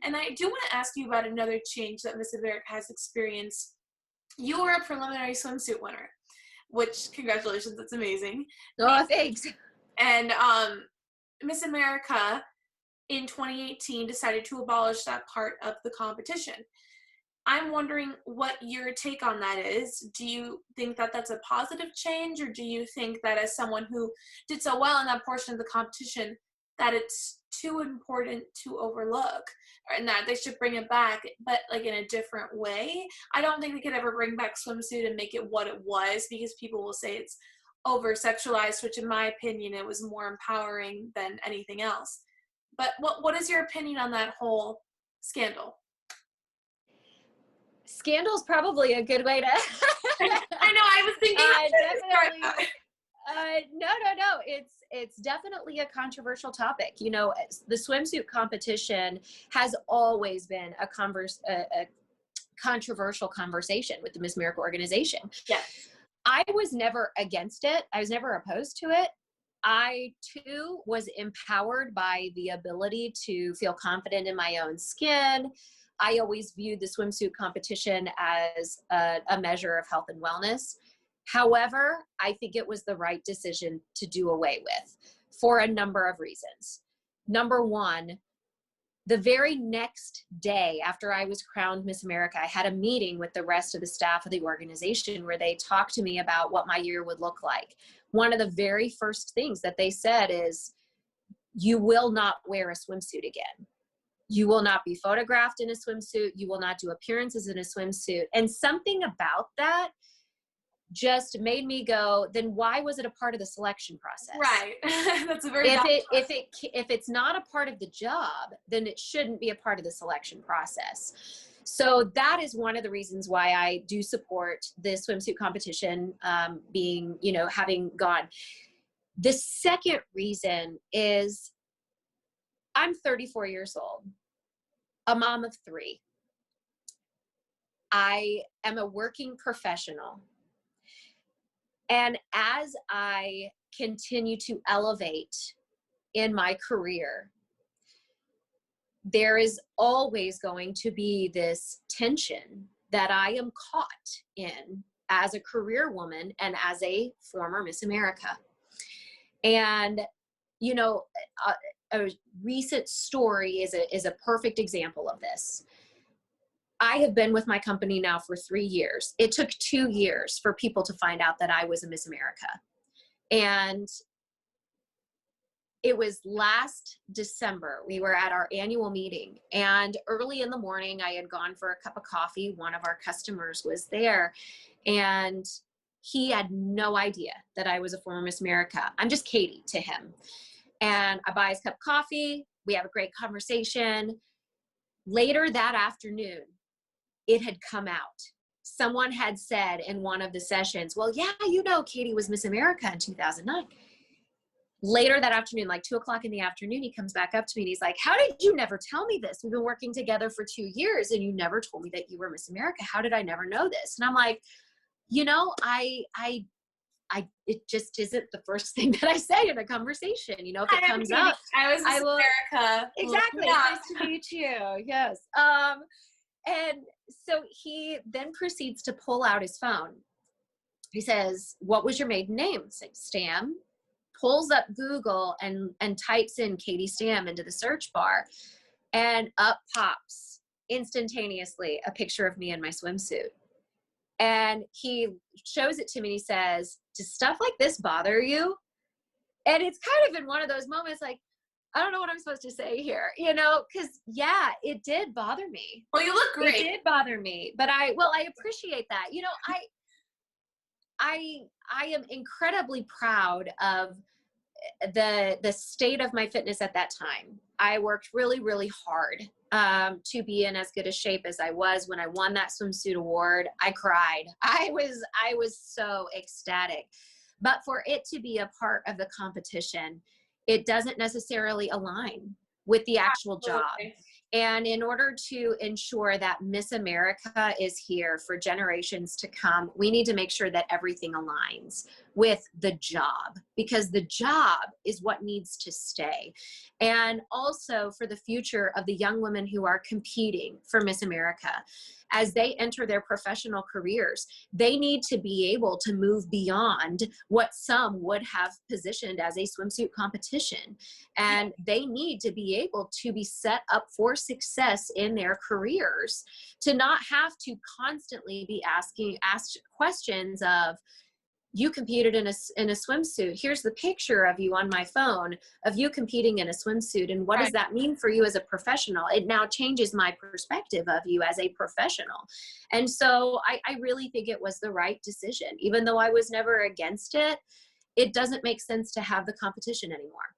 And I do want to ask you about another change that Miss America has experienced. You were a preliminary swimsuit winner, which, congratulations, that's amazing. Oh, thanks. And Miss America in 2018 decided to abolish that part of the competition. I'm wondering what your take on that is. Do you think that that's a positive change, or do you think that as someone who did so well in that portion of the competition, that it's too important to overlook, and that they should bring it back, but like in a different way? I don't think they could ever bring back swimsuit and make it what it was, because people will say it's over sexualized, which in my opinion, it was more empowering than anything else. But what is your opinion on that whole scandal? Scandal's probably a good way to I know, I was thinking definitely. No. It's definitely a controversial topic. You know, the swimsuit competition has always been a controversial conversation with the Miss America organization. Yeah. I was never against it. I was never opposed to it. I too was empowered by the ability to feel confident in my own skin. I always viewed the swimsuit competition as a measure of health and wellness. However, I think it was the right decision to do away with for a number of reasons. Number one, the very next day after I was crowned Miss America, I had a meeting with the rest of the staff of the organization where they talked to me about what my year would look like. One of the very first things that they said is, you will not wear a swimsuit again. You will not be photographed in a swimsuit. You will not do appearances in a swimsuit. And something about that just made me go, then why was it a part of the selection process? Right. That's a very if it's not a part of the job, then it shouldn't be a part of the selection process. So that is one of the reasons why I do support the swimsuit competition being, you know, having gone. The second reason is I'm 34 years old, a mom of 3. I am a working professional. And as I continue to elevate in my career, there is always going to be this tension that I am caught in as a career woman and as a former Miss America. And, you know, a recent story is a perfect example of this. I have been with my company now for 3 years. It took 2 years for people to find out that I was a Miss America. And it was last December. We were at our annual meeting, and early in the morning, I had gone for a cup of coffee. One of our customers was there, and he had no idea that I was a former Miss America. I'm just Katie to him. And I buy his cup of coffee. We have a great conversation. Later that afternoon, it had come out. Someone had said in one of the sessions, well, yeah, you know, Katie was Miss America in 2009. Later that afternoon, like 2:00 in the afternoon, he comes back up to me and he's like, how did you never tell me this? We've been working together for 2 years and you never told me that you were Miss America. How did I never know this? And I'm like, you know, it just isn't the first thing that I say in a conversation. You know, if it comes up, I was Miss America. Exactly. Yeah. Nice to meet you. Yes. And so he then proceeds to pull out his phone. He says, what was your maiden name? I say, Stam. Pulls up Google and types in Katie Stam into the search bar, and up pops instantaneously a picture of me in my swimsuit. And he shows it to me and he says, does stuff like this bother you? And it's kind of in one of those moments like, I don't know what I'm supposed to say here, you know, because yeah, it did bother me. Well, you look great. It did bother me, but I appreciate that. You know, I am incredibly proud of the state of my fitness at that time. I worked really, really hard to be in as good a shape as I was. When I won that swimsuit award, I cried. I was so ecstatic. But for it to be a part of the competition, it doesn't necessarily align with the actual job. And in order to ensure that Miss America is here for generations to come, we need to make sure that everything aligns with the job, because the job is what needs to stay. And also for the future of the young women who are competing for Miss America, as they enter their professional careers, they need to be able to move beyond what some would have positioned as a swimsuit competition. And they need to be able to be set up for success in their careers, to not have to constantly be asked questions of, you competed in a swimsuit. Here's the picture of you on my phone of you competing in a swimsuit. And what does Right. that mean for you as a professional? It now changes my perspective of you as a professional. And so I really think it was the right decision. Even though I was never against it, it doesn't make sense to have the competition anymore.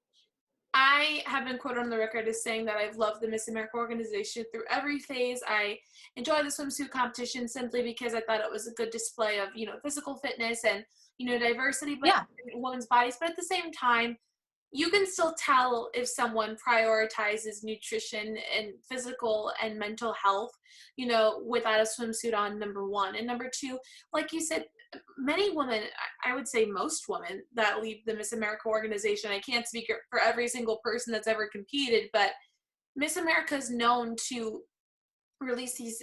I have been quoted on the record as saying that I've loved the Miss America organization through every phase. I enjoy the swimsuit competition simply because I thought it was a good display of, physical fitness and, diversity, but Yeah. in women's bodies. But at the same time, you can still tell if someone prioritizes nutrition and physical and mental health, without a swimsuit on, number one. And number two, like you said, many women, I would say most women that leave the Miss America organization, I can't speak for every single person that's ever competed, but Miss America is known to release these,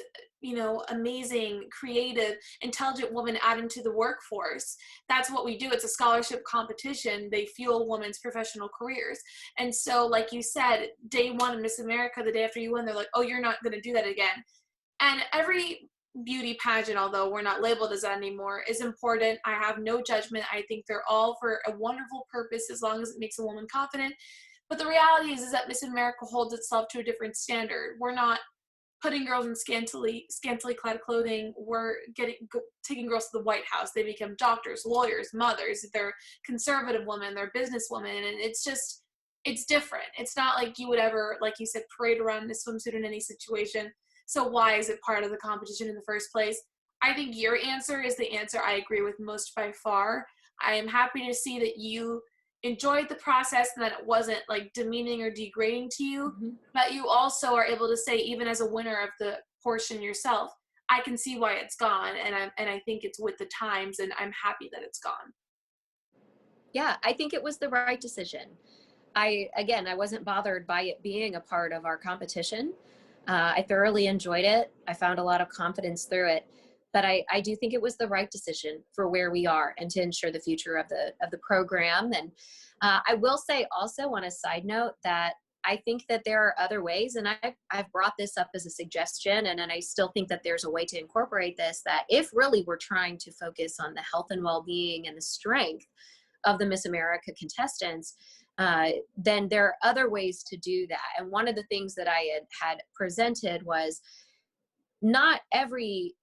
amazing, creative, intelligent women out into the workforce. That's what we do. It's a scholarship competition. They fuel women's professional careers. And so, like you said, day one of Miss America, the day after you win, they're like, oh, you're not going to do that again. And every beauty pageant, although we're not labeled as that anymore, is important. I have no judgment. I think they're all for a wonderful purpose as long as it makes a woman confident. But the reality is that Miss America holds itself to a different standard. We're not putting girls in scantily clad clothing. We're taking girls to the White House. They become doctors, lawyers, mothers. They're conservative women. They're business women, and it's different. It's not like you would ever, like you said, parade around in a swimsuit in any situation. So why is it part of the competition in the first place? I think your answer is the answer I agree with most by far. I am happy to see that you enjoyed the process and that it wasn't like demeaning or degrading to you, Mhm. but you also are able to say, even as a winner of the portion yourself, I can see why it's gone, and I think it's with the times, and I'm happy that it's gone. Yeah, I think it was the right decision. I wasn't bothered by it being a part of our competition. I thoroughly enjoyed it. I found a lot of confidence through it, but I do think it was the right decision for where we are and to ensure the future of the program. And I will say also on a side note that I think that there are other ways, and I've brought this up as a suggestion, and I still think that there's a way to incorporate this, that if really we're trying to focus on the health and well-being and the strength of the Miss America contestants, then there are other ways to do that. And one of the things that I had presented was, not every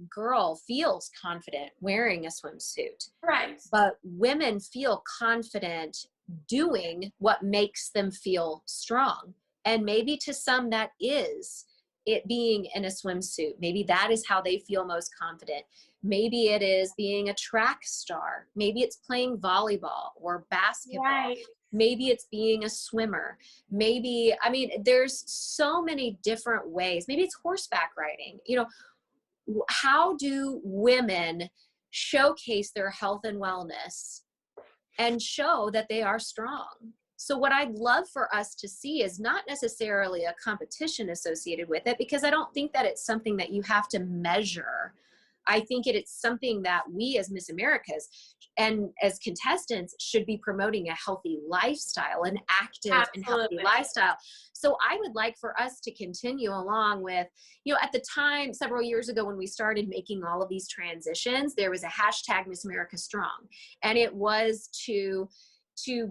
girl feels confident wearing a swimsuit, Right. but women feel confident doing what makes them feel strong. And maybe to some that is it being in a swimsuit. Maybe that is how they feel most confident. Maybe it is being a track star. Maybe it's playing volleyball or basketball. Right. Maybe it's being a swimmer. Maybe, I mean, there's so many different ways. Maybe it's horseback riding. How do women showcase their health and wellness and show that they are strong? So what I'd love for us to see is not necessarily a competition associated with it, because I don't think that it's something that you have to measure. I think it's something that we as Miss Americas and as contestants should be promoting a healthy lifestyle, an active and healthy Absolutely. lifestyle. So I would like for us to continue along with, at the time, several years ago when we started making all of these transitions, there was a hashtag Miss America Strong. And it was to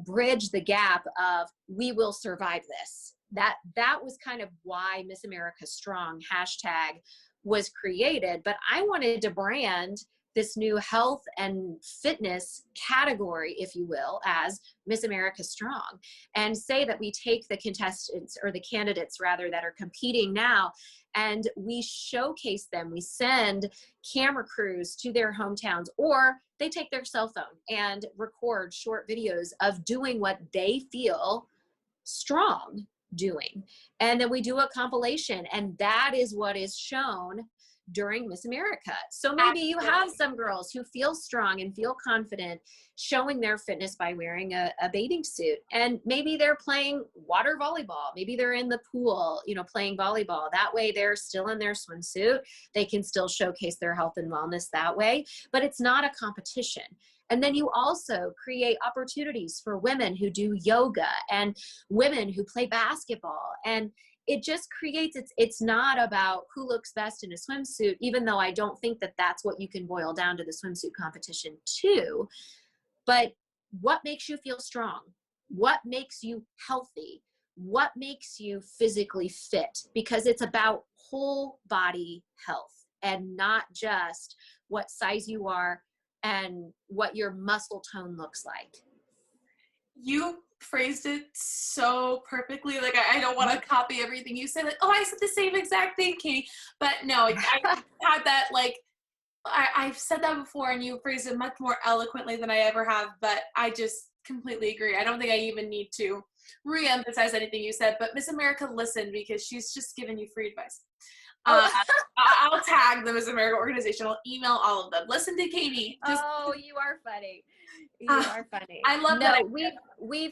bridge the gap of, we will survive this. That was kind of why Miss America Strong hashtag was created. But I wanted to brand this new health and fitness category, if you will, as Miss America Strong, and say that we take the contestants, or the candidates rather, that are competing now, and we showcase them. We send camera crews to their hometowns, or they take their cell phone and record short videos of doing what they feel strong doing. And then we do a compilation, and that is what is shown during Miss America. So maybe you have some girls who feel strong and feel confident showing their fitness by wearing a bathing suit. And maybe they're playing water volleyball. Maybe they're in the pool, you know, playing volleyball. That way they're still in their swimsuit. They can still showcase their health and wellness that way, but it's not a competition. And then you also create opportunities for women who do yoga and women who play basketball. And it just creates, it's not about who looks best in a swimsuit, even though I don't think that that's what you can boil down to the swimsuit competition too. But what makes you feel strong? What makes you healthy? What makes you physically fit? Because it's about whole body health and not just what size you are and what your muscle tone looks like. You phrased it so perfectly. Like, I don't want to copy everything you said. Like, oh, I said the same exact thing, Katie. But no, I had that, like, I've said that before and you phrased it much more eloquently than I ever have, but I just completely agree. I don't think I even need to re-emphasize anything you said, but Miss America listened because she's just giving you free advice. I'll tag the Miss America organization. I'll email all of them. Listen to Katie. Oh, you are funny. You are funny. I love that. No,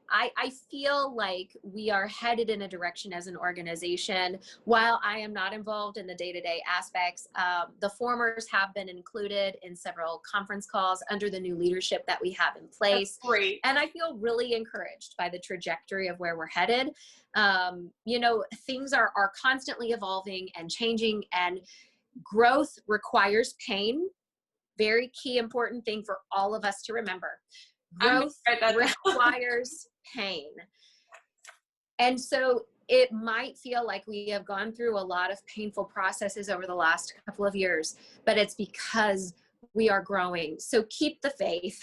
I feel like we are headed in a direction as an organization. While I am not involved in the day-to-day aspects, the formers have been included in several conference calls under the new leadership that we have in place. That's great. And I feel really encouraged by the trajectory of where we're headed. You know, things are constantly evolving and changing, and growth requires pain. Very key, important thing for all of us to remember. Growth requires pain. And so it might feel like we have gone through a lot of painful processes over the last couple of years, but it's because we are growing. So keep the faith.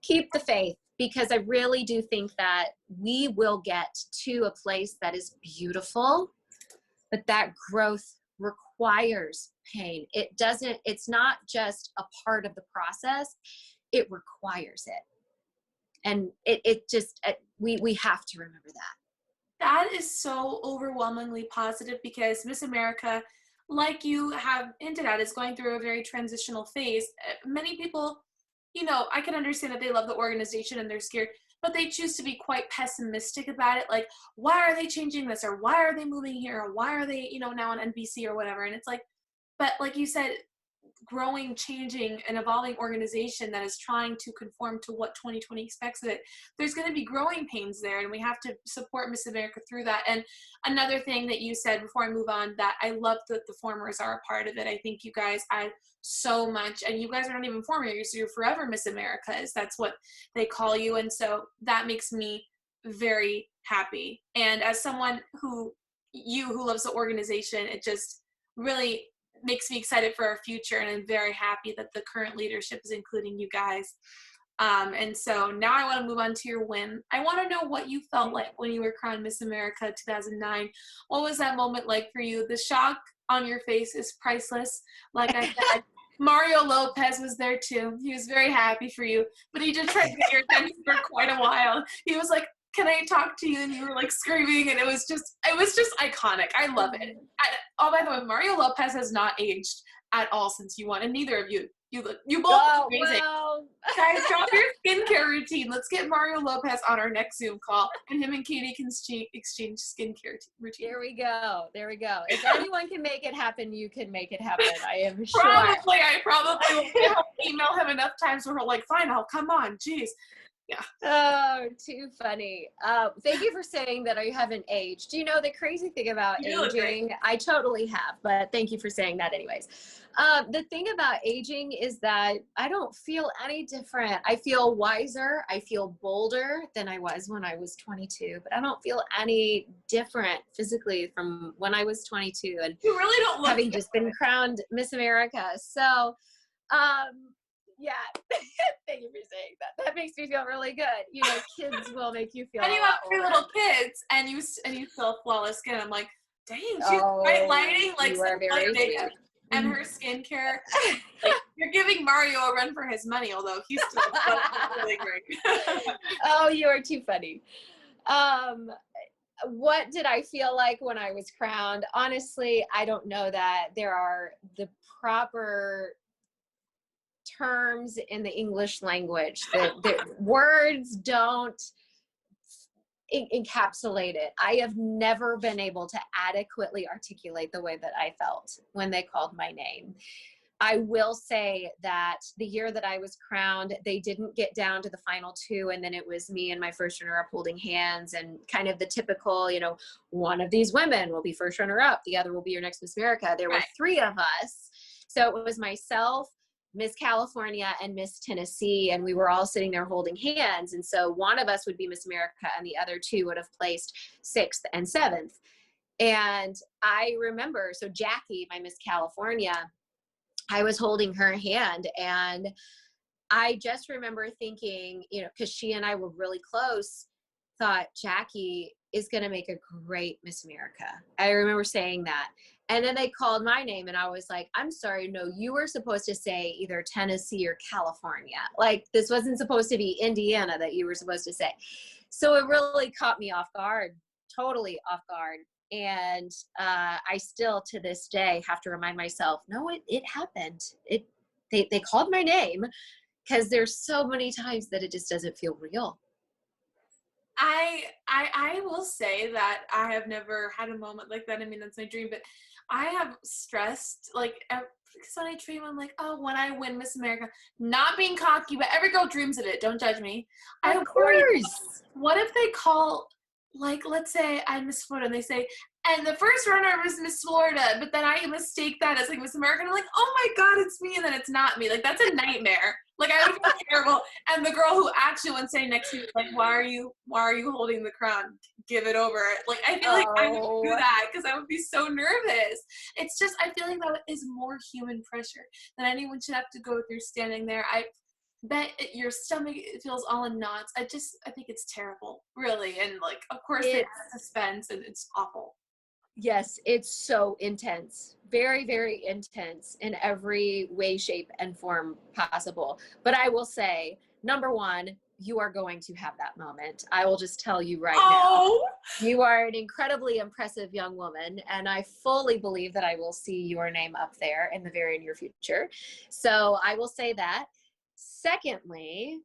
Keep the faith, because I really do think that we will get to a place that is beautiful, but that growth requires pain. It's not just a part of the process, it requires it. And we have to remember that. That is so overwhelmingly positive, because Miss America, like you have hinted at, is going through a very transitional phase. Many people, you know, I can understand that they love the organization and they're scared, but they choose to be quite pessimistic about it. Like, why are they changing this? Or why are they moving here? Or why are they, you know, now on NBC or whatever? And it's like, but like you said, growing, changing, and evolving organization that is trying to conform to what 2020 expects of it, there's going to be growing pains there, and we have to support Miss America through that. And another thing that you said before I move on, that I love that the formers are a part of it. I think you guys add so much, and you guys are not even formers, so you're forever Miss Americas. That's what they call you, and so that makes me very happy. And as someone who loves the organization, it just really makes me excited for our future, and I'm very happy that the current leadership is including you guys. And so now I want to move on to your win. I want to know what you felt like when you were crowned Miss America 2009. What was that moment like for you? The shock on your face is priceless. Like I said, Mario Lopez was there too. He was very happy for you, but he did try to get your attention for quite a while. He was like, "Can I talk to you?" And you were like screaming, and it was just iconic. I love it. Oh, by the way, Mario Lopez has not aged at all since you won, and neither of you. You both look amazing. Well. Guys, drop your skincare routine. Let's get Mario Lopez on our next Zoom call, and him and Katie can exchange skincare routine. There we go. If anyone can make it happen, you can make it happen. I am sure. I probably will email him enough times where he'll like, "Fine, I'll come on." Jeez. Yeah. Oh, too funny. Thank you for saying that I haven't aged. You know, the crazy thing about aging, I totally have, but thank you for saying that anyways. The thing about aging is that I don't feel any different. I feel wiser. I feel bolder than I was when I was 22, but I don't feel any different physically from when I was 22. And you really don't look having just been crowned Miss America. So, yeah, thank you for saying that. That makes me feel really good. You know, kids will make you feel. And you have 3 little kids, and you still flawless skin. I'm like, dang, she's bright lighting, like very and her skincare. Like, you're giving Mario a run for his money, although he's still really great. Oh, you are too funny. What did I feel like when I was crowned? Honestly, I don't know that there are the proper terms in the English language. The words don't encapsulate it. I have never been able to adequately articulate the way that I felt when they called my name. I will say that the year that I was crowned, they didn't get down to the final two. And then it was me and my first runner up holding hands, and kind of the typical, one of these women will be first runner up. The other will be your next Miss America. There were Right. 3 of us. So it was myself, Miss California, and Miss Tennessee. And we were all sitting there holding hands. And so one of us would be Miss America and the other 2 would have placed 6th and 7th. And I remember, so Jackie, my Miss California, I was holding her hand, and I just remember thinking, because she and I were really close, thought Jackie is going to make a great Miss America. I remember saying that. And then they called my name, and I was like, I'm sorry, no, you were supposed to say either Tennessee or California. Like, this wasn't supposed to be Indiana that you were supposed to say. So it really caught me off guard, totally off guard. And I still, to this day, have to remind myself, no, it happened. They called my name, because there's so many times that it just doesn't feel real. I will say that I have never had a moment like that. I mean, that's my dream, but I have stressed, like, because when I dream, I'm like, oh, when I win Miss America, not being cocky, but every girl dreams of it. Don't judge me. Of course. What if they call, like, let's say I'm Miss Florida, and they say, and the first runner was Miss Florida, but then I mistake that as like Miss America, and I'm like, oh my God, it's me, and then it's not me. Like, that's a nightmare. Like, I would feel terrible. And the girl who actually went saying next to me, like, why are you holding the crown? Give it over. Like, I feel like I would do that because I would be so nervous. It's just, I feel like that is more human pressure than anyone should have to go through standing there. I bet your stomach feels all in knots. I think it's terrible, really. And, like, of course, it's suspense, and it's awful. Yes, it's so intense. Very, very intense in every way, shape, and form possible. But I will say, number 1, you are going to have that moment. I will just tell you right now. You are an incredibly impressive young woman, and I fully believe that I will see your name up there in the very near future. So I will say that. Secondly,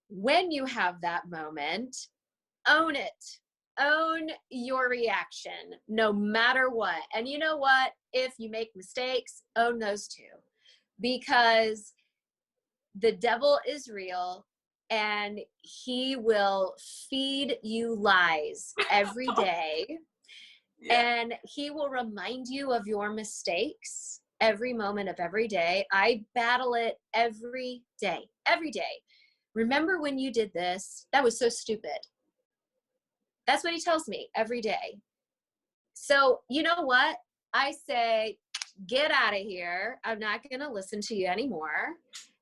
when you have that moment, own it. Own your reaction, no matter what. And you know what? If you make mistakes, own those too. Because the devil is real, and he will feed you lies every day. Yeah. And he will remind you of your mistakes every moment of every day. I battle it every day, every day. Remember when you did this? That was so stupid. That's what he tells me every day. So you know what? I say, get out of here. I'm not going to listen to you anymore.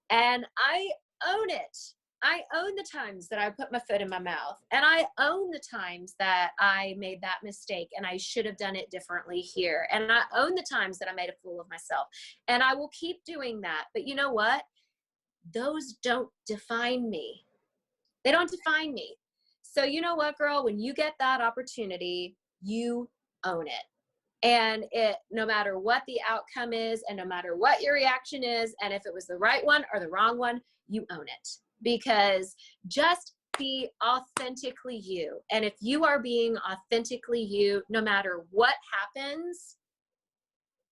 And I own it. I own the times that I put my foot in my mouth. And I own the times that I made that mistake and I should have done it differently here. And I own the times that I made a fool of myself. And I will keep doing that. But you know what? Those don't define me. They don't define me. So you know what, girl, when you get that opportunity, you own it. And no matter what the outcome is, and no matter what your reaction is, and if it was the right one or the wrong one, you own it. Because just be authentically you. And if you are being authentically you, no matter what happens,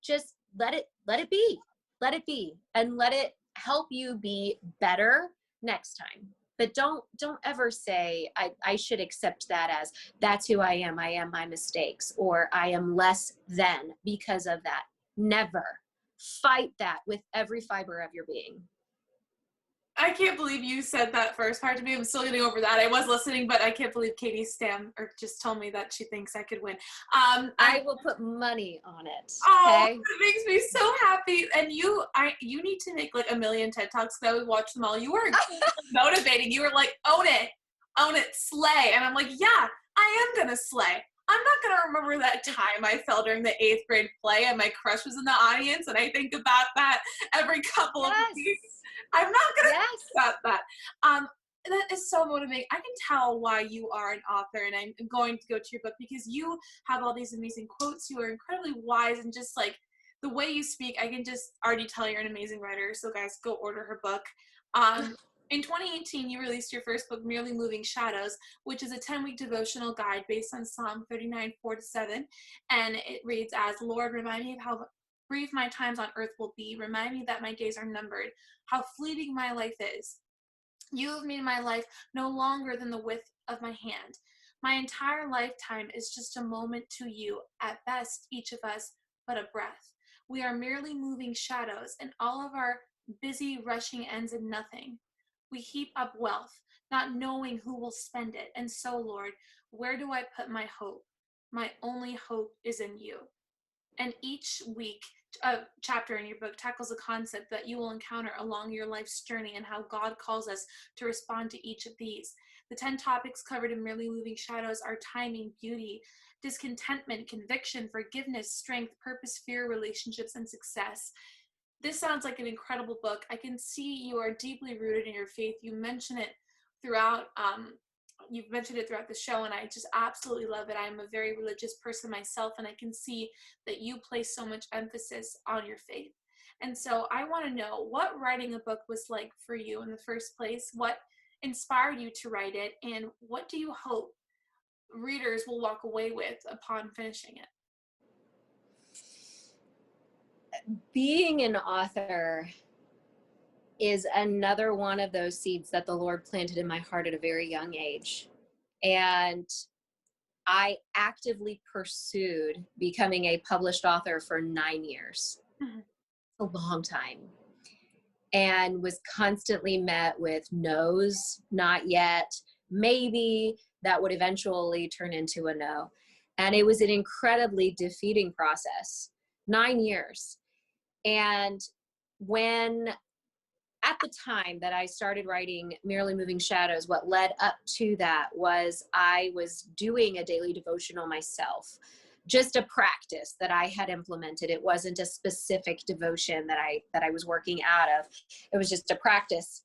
just let it be. Let it be. And let it help you be better next time. But don't ever say, I should accept that as, that's who I am my mistakes, or I am less than because of that. Never. Fight that with every fiber of your being. I can't believe you said that first part to me. I'm still getting over that. I was listening, but I can't believe Katie Stam Irk just told me that she thinks I could win. I will put money on it. Oh, okay? it makes me so happy. And you need to make like a million TED Talks, because I would watch them all. You were motivating. You were like, own it, slay. And I'm like, yeah, I am gonna slay. I'm not going to remember that time I fell during the 8th grade play and my crush was in the audience, and I think about that every couple of weeks. I'm not going to think about that. that is so motivating. I can tell why you are an author, and I'm going to go to your book because you have all these amazing quotes. You are incredibly wise, and just like the way you speak, I can just already tell you're an amazing writer. So guys, go order her book. Um, in 2018, you released your first book, Merely Moving Shadows, which is a 10-week devotional guide based on Psalm 39:4-7. And it reads as, Lord, remind me of how brief my times on earth will be. Remind me that my days are numbered, how fleeting my life is. You have made my life no longer than the width of my hand. My entire lifetime is just a moment to you, at best, each of us, but a breath. We are merely moving shadows, and all of our busy rushing ends in nothing. We heap up wealth, not knowing who will spend it. And so, Lord, where do I put my hope? My only hope is in you. And each week, a chapter in your book tackles a concept that you will encounter along your life's journey and how God calls us to respond to each of these. The 10 topics covered in Merely Moving Shadows are timing, beauty, discontentment, conviction, forgiveness, strength, purpose, fear, relationships, and success. This sounds like an incredible book. I can see you are deeply rooted in your faith. You mention it throughout you've mentioned it throughout the show, and I just absolutely love it. I'm a very religious person myself, and I can see that you place so much emphasis on your faith. And so I want to know what writing a book was like for you in the first place, what inspired you to write it, and what do you hope readers will walk away with upon finishing it? Being an author is another one of those seeds that the Lord planted in my heart at a very young age. And I actively pursued becoming a published author for 9 years, a long time, and was constantly met with no's, not yet, maybe, that would eventually turn into a no. And it was an incredibly defeating process, 9 years. And when at the time that I started writing Merely Moving Shadows, what led up to that was I was doing a daily devotional myself, just a practice that I had implemented. It wasn't a specific devotion that I was working out of. It was just a practice.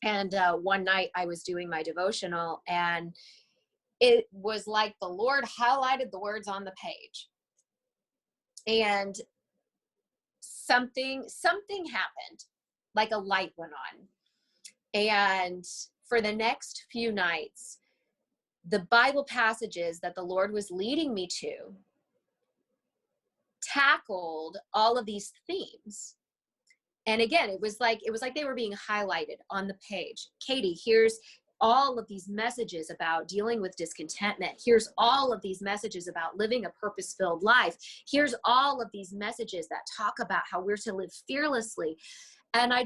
And one night I was doing my devotional, and it was like the Lord highlighted the words on the page. And something happened, like a light went on. And for the next few nights, the Bible passages that the Lord was leading me to tackled all of these themes. And again, it was like they were being highlighted on the page. Katie, here's all of these messages about dealing with discontentment. Here's all of these messages about living a purpose-filled life. Here's all of these messages that talk about how we're to live fearlessly. And I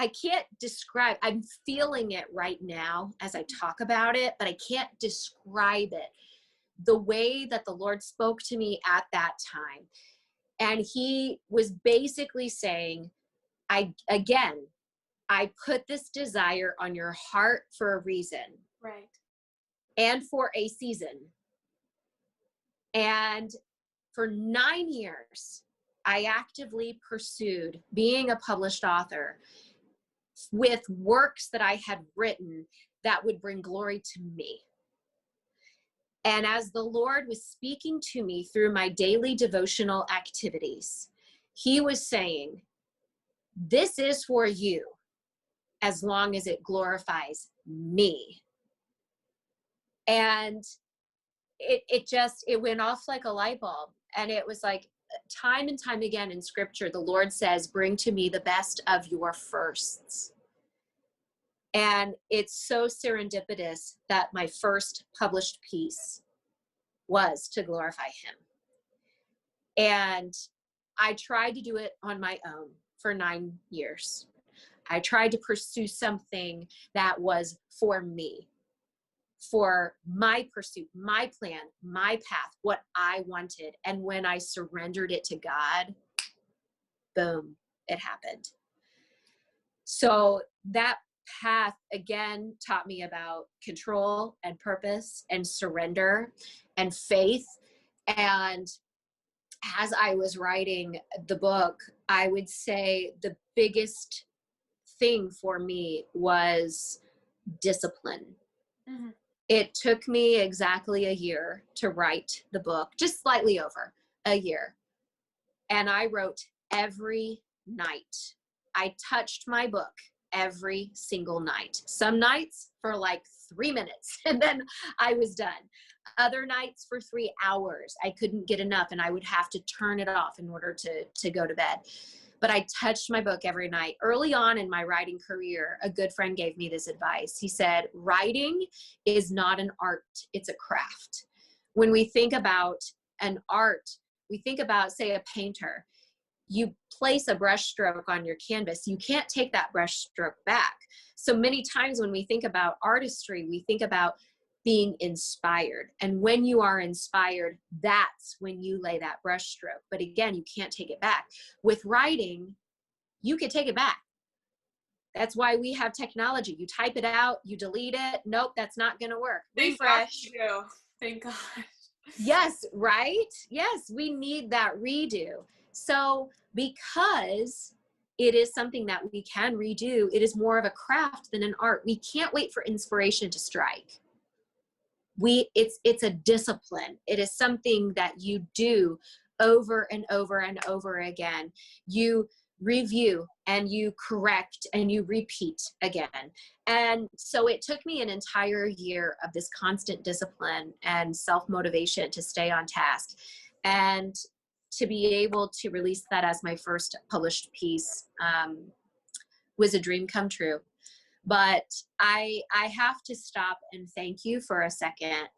can't describe, I'm feeling it right now as I talk about it, but I can't describe it. The way that the Lord spoke to me at that time. And he was basically saying, I put this desire on your heart for a reason. Right. And for a season. And for 9 years, I actively pursued being a published author with works that I had written that would bring glory to me. And as the Lord was speaking to me through my daily devotional activities, he was saying, this is for you as long as it glorifies me. And it went off like a light bulb. And it was like, time and time again in scripture, the Lord says, bring to me the best of your firsts. And it's so serendipitous that my first published piece was to glorify him. And I tried to do it on my own for 9 years. I tried to pursue something that was for me, for my pursuit, my plan, my path, what I wanted. And when I surrendered it to God, boom, it happened. So that path again taught me about control and purpose and surrender and faith. And as I was writing the book, I would say the biggest thing for me was discipline. Mm-hmm. It took me exactly a year to write the book, just slightly over a year. And I wrote every night. I touched my book every single night. Some nights for like 3 minutes and then I was done. Other nights for 3 hours. I couldn't get enough and I would have to turn it off in order to go to bed. But I touched my book every night. Early on in my writing career, a good friend gave me this advice. He said, writing is not an art, it's a craft. When we think about an art, we think about, say, a painter. You place a brush stroke on your canvas, you can't take that brush stroke back. So many times when we think about artistry, we think about being inspired. And when you are inspired, that's when you lay that brush stroke. But again, you can't take it back. With writing, you can take it back. That's why we have technology. You type it out, you delete it. Nope, that's not going to work. Thank Refresh. God. Thank God. Yes, right? Yes, we need that redo. So because it is something that we can redo, it is more of a craft than an art. We can't wait for inspiration to strike. It's a discipline. It is something that you do over and over and over again. You review and you correct and you repeat again. And so it took me an entire year of this constant discipline and self-motivation to stay on task. And to be able to release that as my first published piece was a dream come true. But I have to stop and thank you for a second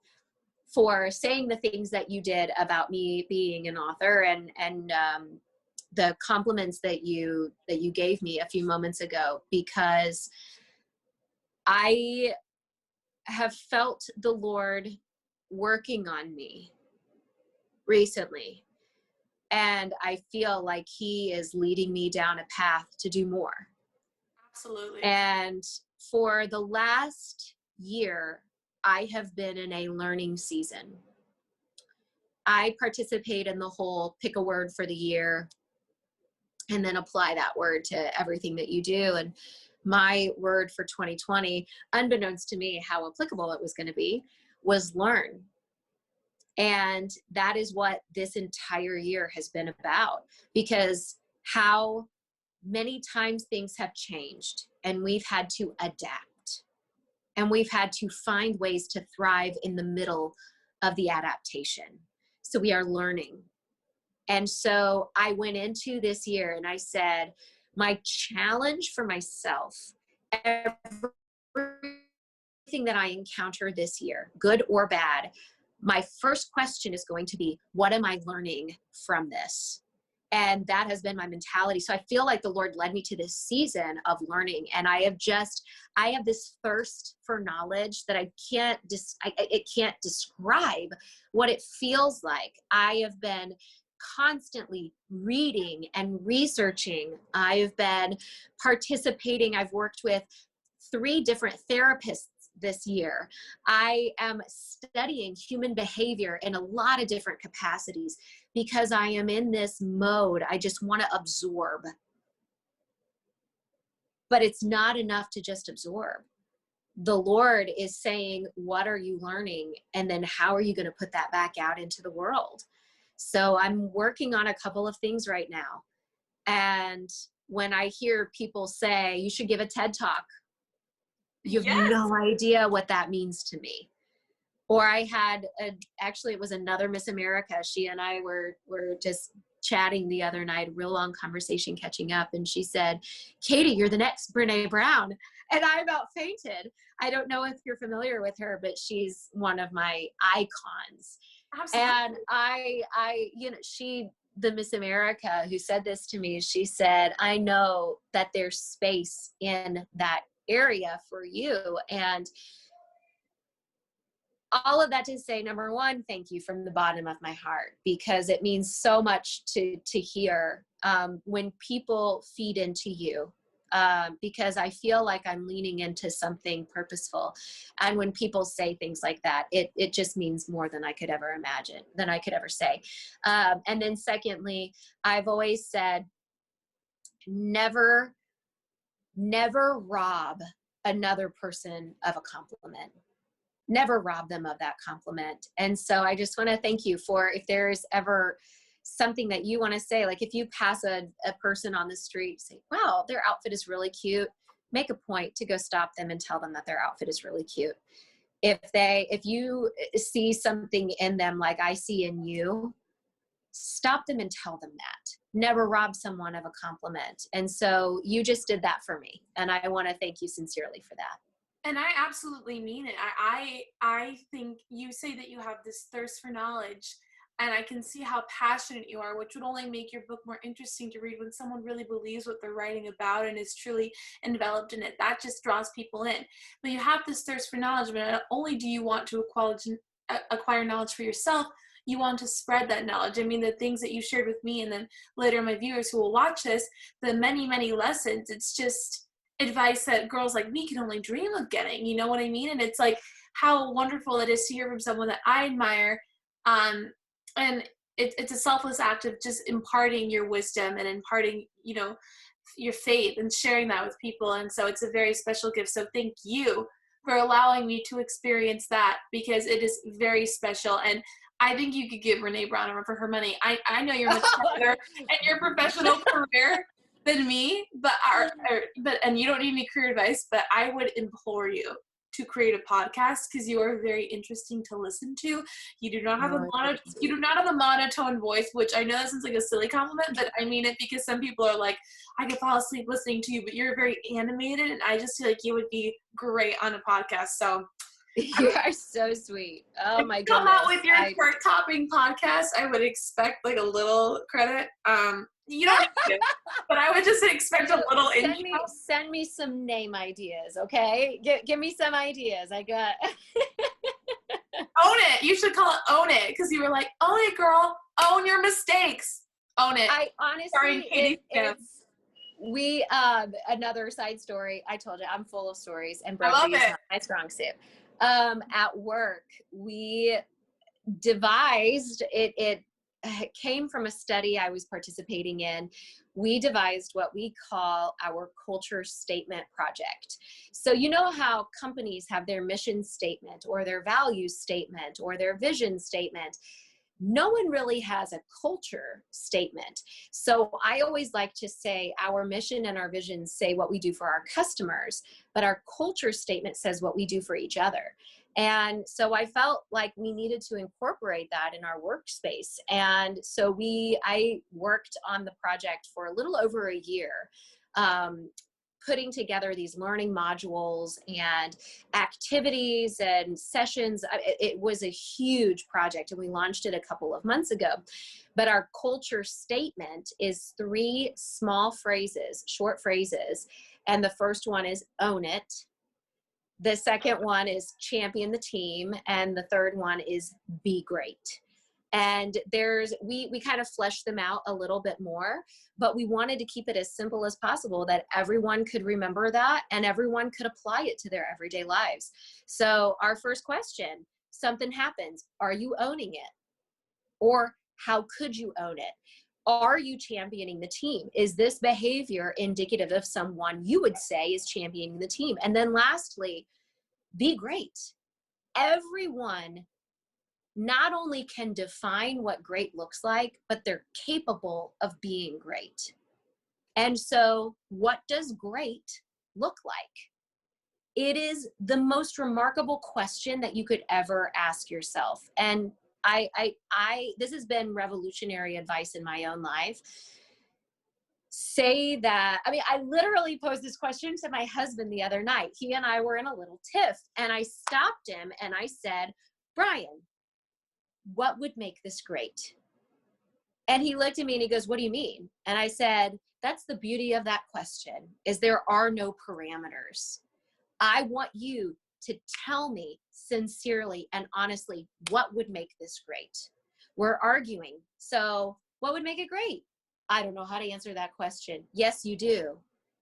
for saying the things that you did about me being an author and the compliments that you gave me a few moments ago, because I have felt the Lord working on me recently. And I feel like he is leading me down a path to do more. Absolutely. And for the last year, I have been in a learning season. I participate in the whole pick a word for the year and then apply that word to everything that you do. And my word for 2020, unbeknownst to me how applicable it was going to be, was learn. And that is what this entire year has been about, because how many times things have changed and we've had to adapt and we've had to find ways to thrive in the middle of the adaptation. So we are learning. And so I went into this year and I said, my challenge for myself, everything that I encounter this year, good or bad, my first question is going to be, what am I learning from this? And that has been my mentality. So I feel like the Lord led me to this season of learning. And I have this thirst for knowledge that it can't describe what it feels like. I have been constantly reading and researching. I have been participating. I've worked with 3 different therapists this year. I am studying human behavior in a lot of different capacities because I am in this mode. I just want to absorb. But it's not enough to just absorb. The Lord is saying, what are you learning? And then how are you going to put that back out into the world? So I'm working on a couple of things right now. And when I hear people say, you should give a TED Talk, you have Yes. no idea what that means to me. Or I had, actually it was another Miss America. She and I were just chatting the other night, real long conversation, catching up. And she said, Katie, you're the next Brene Brown. And I about fainted. I don't know if you're familiar with her, but she's one of my icons. Absolutely. And the Miss America who said this to me, she said, I know that there's space in that area for you. And all of that to say, number one, thank you from the bottom of my heart, because it means so much to hear when people feed into you, because I feel like I'm leaning into something purposeful. And when people say things like that, it just means more than I could ever imagine, than I could ever say. And then secondly, I've always said, never never rob another person of a compliment. Never rob them of that compliment. And so I just want to thank you for, if there's ever something that you want to say, like if you pass a person on the street, say, wow, their outfit is really cute, make a point to go stop them and tell them that their outfit is really cute. If you see something in them like I see in you, stop them and tell them that. Never rob someone of a compliment. And so you just did that for me. And I want to thank you sincerely for that. And I absolutely mean it. I think you say that you have this thirst for knowledge, and I can see how passionate you are, which would only make your book more interesting to read when someone really believes what they're writing about and is truly enveloped in it. That just draws people in. But you have this thirst for knowledge, but not only do you want to acquire knowledge for yourself, you want to spread that knowledge. I mean, the things that you shared with me, and then later my viewers who will watch this, the many, many lessons, it's just advice that girls like me can only dream of getting, you know what I mean? And it's like how wonderful it is to hear from someone that I admire. And it's a selfless act of just imparting your wisdom and imparting, you know, your faith and sharing that with people. And so it's a very special gift. So thank you for allowing me to experience that, because it is very special. And I think you could give Renee Brown a run for her money. I know you're much better at your professional career than me, but and you don't need any career advice, but I would implore you to create a podcast, because you are very interesting to listen to. You do not have a monotone voice, which I know that sounds like a silly compliment, but I mean it, because some people are like, I could fall asleep listening to you, but you're very animated, and I just feel like you would be great on a podcast. So you are so sweet. Oh my goodness. Come out with your chart topping podcast, I would expect like a little credit. You don't need it, but I would just expect a little intro. Send me some name ideas, okay? Give me some ideas. I got Own it. You should call it Own It, because you were like, own it, girl. Own your mistakes. Own it. I honestly, another side story. I told you I'm full of stories, and brevity is not my strong suit. At work, we devised it came from a study I was participating in. We devised what we call our culture statement project. So you know how companies have their mission statement or their value statement or their vision statement. No one really has a culture statement. So I always like to say our mission and our vision say what we do for our customers, but our culture statement says what we do for each other. And so I felt like we needed to incorporate that in our workspace. And so I worked on the project for a little over a year, putting together these learning modules and activities and sessions. It was a huge project, and we launched it a couple of months ago. But our culture statement is 3 small phrases, short phrases. And the first one is own it. The second one is champion the team. And the third one is be great. And we kind of fleshed them out a little bit more, but we wanted to keep it as simple as possible that everyone could remember that and everyone could apply it to their everyday lives. So our first question, something happens, are you owning it? Or how could you own it? Are you championing the team? Is this behavior indicative of someone you would say is championing the team? And then lastly, be great. Everyone not only can define what great looks like, but they're capable of being great. And so what does great look like? It is the most remarkable question that you could ever ask yourself. And this has been revolutionary advice in my own life. Say that, I literally posed this question to my husband the other night. He and I were in a little tiff, and I stopped him and I said, Brian, what would make this great? And he looked at me and he goes, what do you mean? And I said, that's the beauty of that question, is there are no parameters. I want you to tell me sincerely and honestly, what would make this great? We're arguing. So what would make it great? I don't know how to answer that question. Yes, you do.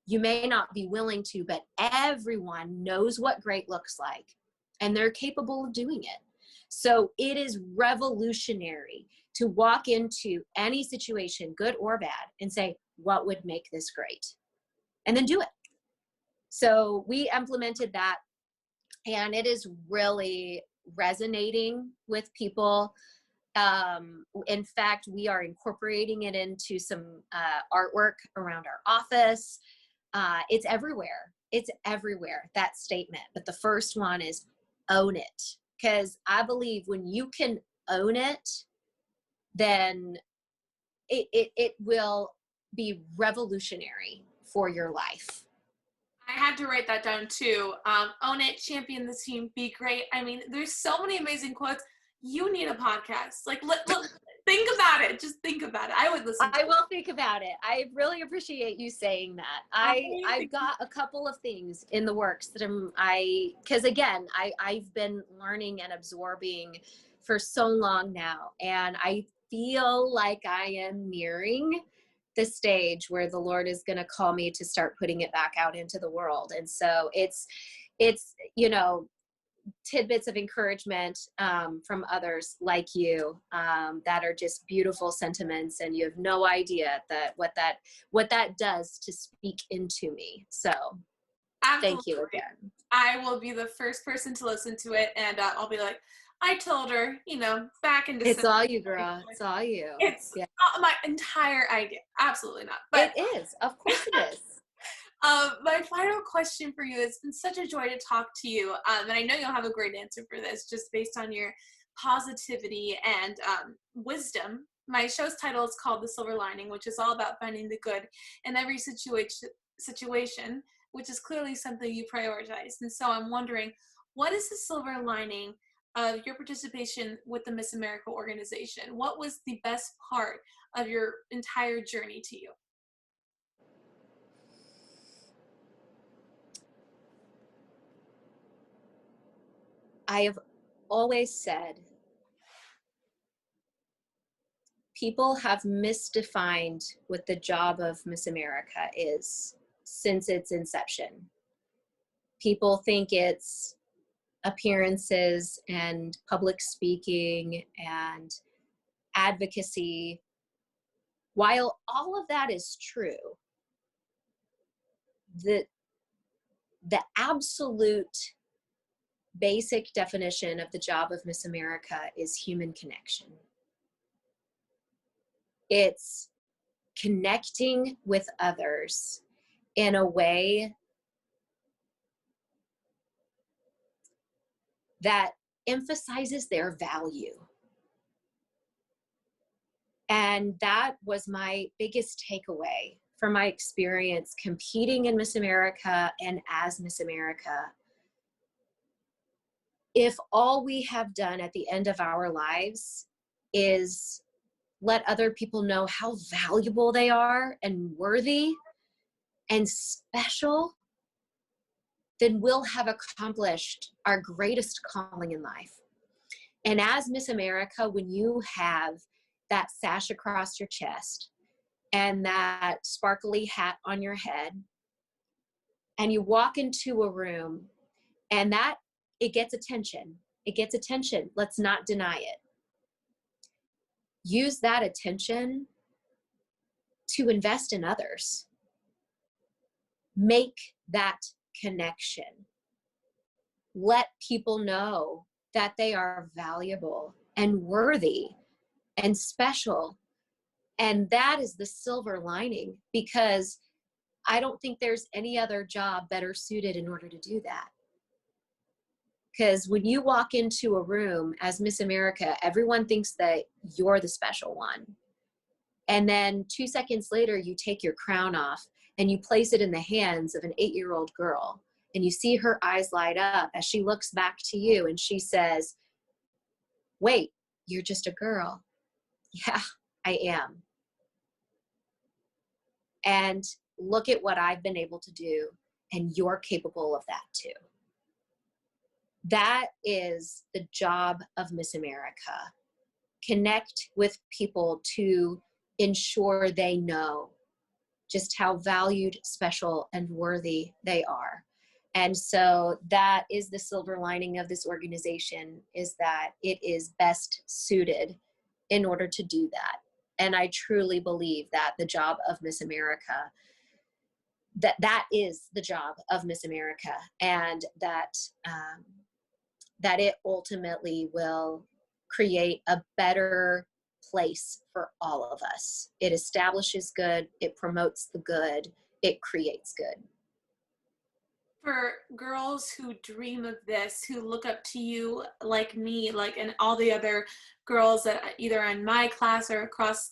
You may not be willing to, but everyone knows what great looks like, and they're capable of doing it. So it is revolutionary to walk into any situation, good or bad, and say, what would make this great? And then do it. So we implemented that, and it is really resonating with people. In fact, we are incorporating it into some artwork around our office. It's everywhere. It's everywhere, that statement. But the first one is own it. Because I believe when you can own it, then it will be revolutionary for your life. I had to write that down too. Own it, champion the team, be great. I mean, there's so many amazing quotes. You need a podcast. Like, look, think about it. Just think about it. I would listen. I will think about it. I really appreciate you saying that. I've got a couple of things in the works that because again, I've been learning and absorbing for so long now, and I feel like I am nearing the stage where the Lord is going to call me to start putting it back out into the world. And so it's, tidbits of encouragement from others like you that are just beautiful sentiments, and you have no idea that what that does to speak into me. So Absolutely. Thank you again. I will be the first person to listen to it, and I'll be like, I told her, back in December. It's all you, girl. It's all you. It's not my entire idea. Absolutely not. But it is. Of course it is. My final question for you, it's been such a joy to talk to you. And I know you'll have a great answer for this just based on your positivity and wisdom. My show's title is called The Silver Lining, which is all about finding the good in every situation, which is clearly something you prioritize. And so I'm wondering, what is the silver lining of your participation with the Miss America organization? What was the best part of your entire journey to you? I have always said people have misdefined what the job of Miss America is since its inception. People think it's appearances and public speaking and advocacy. While all of that is true, the absolute basic definition of the job of Miss America is human connection. It's connecting with others in a way that emphasizes their value. And that was my biggest takeaway from my experience competing in Miss America and as Miss America. If all we have done at the end of our lives is let other people know how valuable they are and worthy and special, then we'll have accomplished our greatest calling in life. And as Miss America, when you have that sash across your chest and that sparkly hat on your head, and you walk into a room and that it gets attention. It gets attention. Let's not deny it. Use that attention to invest in others. Make that connection. Let people know that they are valuable and worthy and special. And that is the silver lining, because I don't think there's any other job better suited in order to do that. Because when you walk into a room as Miss America, everyone thinks that you're the special one. And then 2 seconds later, you take your crown off and you place it in the hands of an 8-year-old girl. And you see her eyes light up as she looks back to you and she says, wait, you're just a girl. Yeah, I am. And look at what I've been able to do, and you're capable of that too. That is the job of Miss America. Connect with people to ensure they know just how valued, special, and worthy they are. And so that is the silver lining of this organization, is that it is best suited in order to do that. And I truly believe that the job of Miss America that is the job of Miss America, and that that it ultimately will create a better place for all of us. It establishes good, it promotes the good, it creates good. For girls who dream of this, who look up to you like me, like, and all the other girls that either in my class or across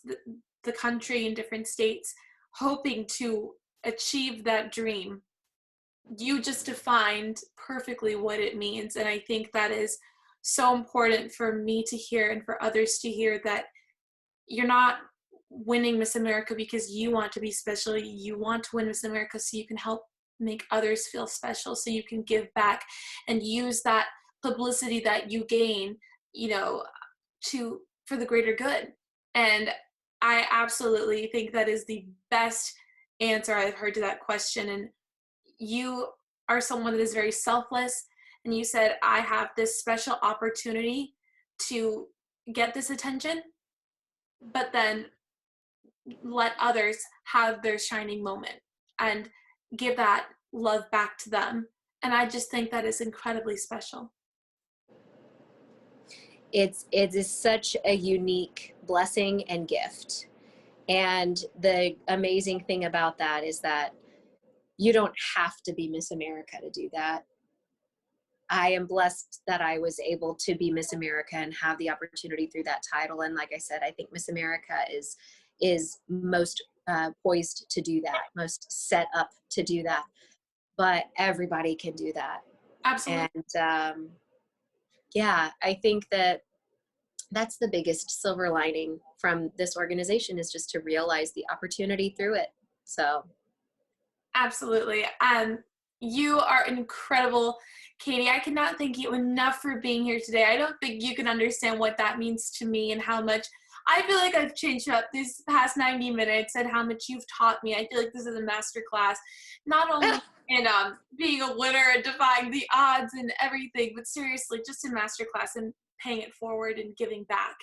the country in different states, hoping to achieve that dream, you just defined perfectly what it means. And I think that is so important for me to hear and for others to hear, that you're not winning Miss America because you want to be special. You want to win Miss America so you can help make others feel special, so you can give back and use that publicity that you gain, you know, for the greater good. And I absolutely think that is the best answer I've heard to that question. And you are someone that is very selfless, and you said, I have this special opportunity to get this attention, but then let others have their shining moment and give that love back to them. And I just think that is incredibly special. It is such a unique blessing and gift. And the amazing thing about that is that you don't have to be Miss America to do that. I am blessed that I was able to be Miss America and have the opportunity through that title. And like I said, I think Miss America is most poised to do that, most set up to do that. But everybody can do that. Absolutely. And yeah, I think that that's the biggest silver lining from this organization, is just to realize the opportunity through it. So absolutely. You are incredible, Katie. I cannot thank you enough for being here today. I don't think you can understand what that means to me, and how much I feel like I've changed up these past 90 minutes, and how much you've taught me. I feel like this is a master class, not only in being a winner and defying the odds and everything, but seriously, just a master class and paying it forward and giving back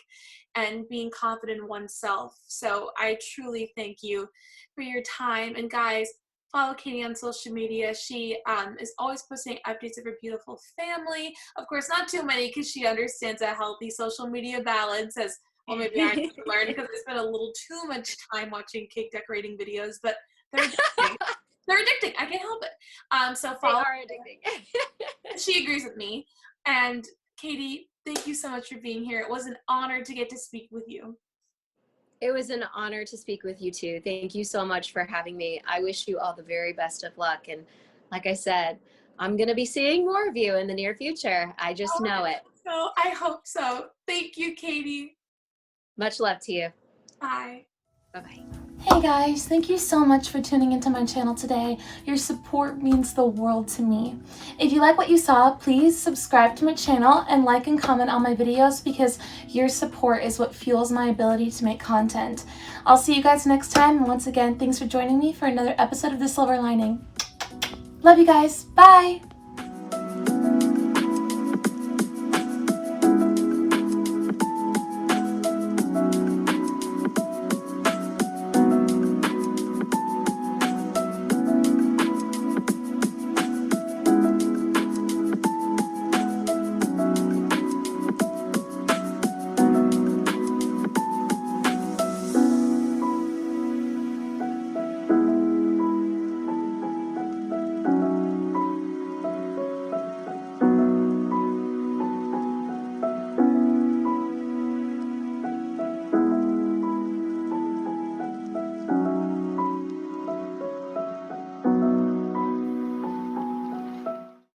and being confident in oneself. So I truly thank you for your time. And guys, follow Katie on social media. She is always posting updates of her beautiful family. Of course, not too many, because she understands a healthy social media balance, as well. Maybe I need to learn, because I spend a little too much time watching cake decorating videos, but they're addicting. They're addicting. I can't help it. So follow. they are addicting. She agrees with me. And Katie, thank you so much for being here. It was an honor to get to speak with you. It was an honor to speak with you too. Thank you so much for having me. I wish you all the very best of luck. And like I said, I'm going to be seeing more of you in the near future. I just know it. So I hope so. Thank you, Katie. Much love to you. Bye. Bye-bye. Hey guys, thank you so much for tuning into my channel today. Your support means the world to me. If you like what you saw, please subscribe to my channel and like and comment on my videos, because your support is what fuels my ability to make content. I'll see you guys next time, and once again, thanks for joining me for another episode of The Silver Lining. Love you guys. Bye!